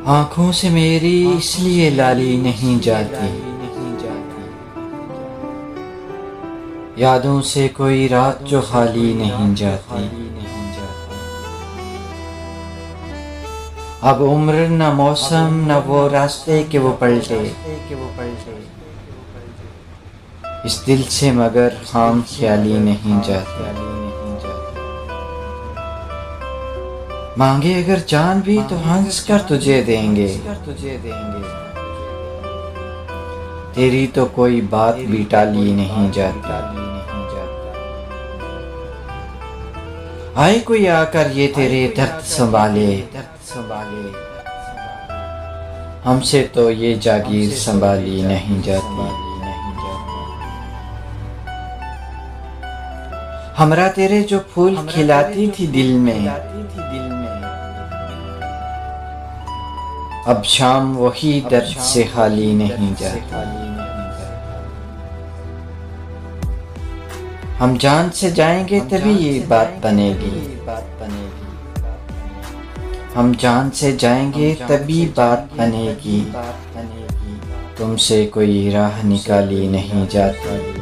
आँखों से मेरी इसलिए लाली नहीं जाती, यादों से कोई रात जो खाली नहीं जाती। अब उम्र न मौसम न वो रास्ते के वो पलटे, इस दिल से मगर खाम ख्याली नहीं जाती। मांगे अगर जान भी तो हंस कर तुझे देंगे, तेरी तो कोई बात भी टाली नहीं जाती। आए कोई आकर ये तेरे दर्द संभाले, हमसे तो ये जागीर संभाली नहीं जाती। हमरा तेरे जो फूल खिलाती थी दिल में, अब शाम वही दर्द से खाली नहीं जाती। हम जान से जाएंगे तभी ये बात बनेगी, हम जान से जाएंगे तभी बात बनेगी। तुमसे कोई राह निकाली नहीं जाती।